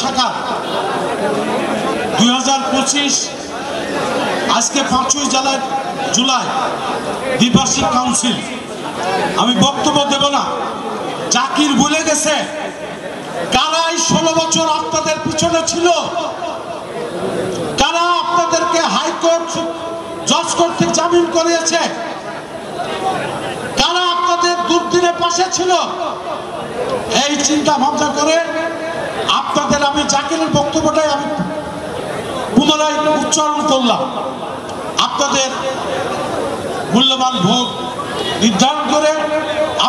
থাকা 2025 আজকে 5ই জুলাই দ্বিবার্ষিক কাউন্সিল। আমি বক্তব্য দেব না, জাকির ভুলে গেছে কারা এই 16 বছর আপনাদের পিছনে ছিল, কারা আপনাদেরকে হাইকোর্ট জজ কর্তৃক জামিন করিয়েছে, কারা আপনাদের দুর্দিনে পাশে ছিল। এই চিন্তা ভাবনা করে আপনাদের আমি জাকিরের বক্তব্যটাই আমি পুনরায় উচ্চারণ করলাম। আপনাদের মূল্যবান ভোট নির্ধারণ করে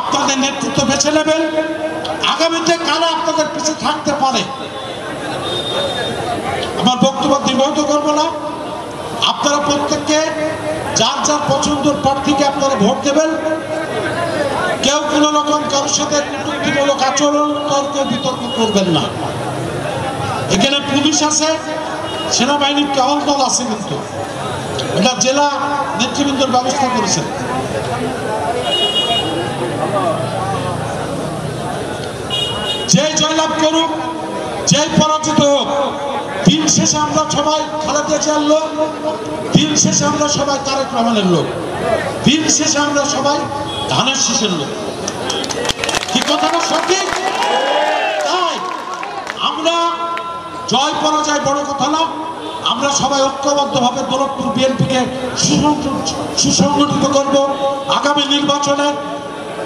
আপনাদের নেতৃত্ব বেছে নেবেন। আগামীতে কারা আপনাদের পিছনে থাকতে পারে। আমার বক্তব্য দীর্ঘায়িত করব না। আপনারা প্রত্যেককে যার যার পছন্দের প্রার্থীকে আপনারা ভোট দেবেন। কেউ কোনো রকম কারোর সাথে কটূক্তিমূলক আচরণ, তর্ক বিতর্ক করবেন না। এখানে পুলিশ আছে, সেনাবাহিনীর টহল দল আছে, কিন্তু এটা জেলা নেতৃবৃন্দর ব্যবস্থা করেছেন। যে জয়লাভ করুক, যে পরাজিত হোক, দিন শেষে আমরা সবাই খালেদা জিয়ার লোক, দিন শেষে আমরা সবাই তারেক রহমানের লোক, দিন শেষে আমরা সবাই ধানের শীষের লোক। কি কথাটা সঠিক? তাই আমরা জয় পরাজয় বড় কথা না, আমরা সবাই ঐক্যবদ্ধভাবে দৌলতপুর বিএনপিকে সুসংগঠিত করব। আগামী নির্বাচনে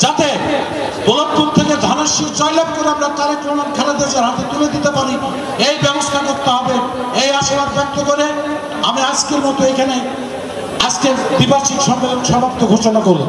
যাতে দৌলতপুর থেকে ধানের শীষ জয়লাভ করে আমরা তারেক রহমান খালেদা জিয়ার হাতে তুলে দিতে পারি, এই ব্যবস্থা করতে হবে। এই আশীর্বাদ ব্যক্ত করে আমি আজকের মতো এখানে আজকের দ্বিবার্ষিক সম্মেলন সমাপ্ত ঘোষণা করব।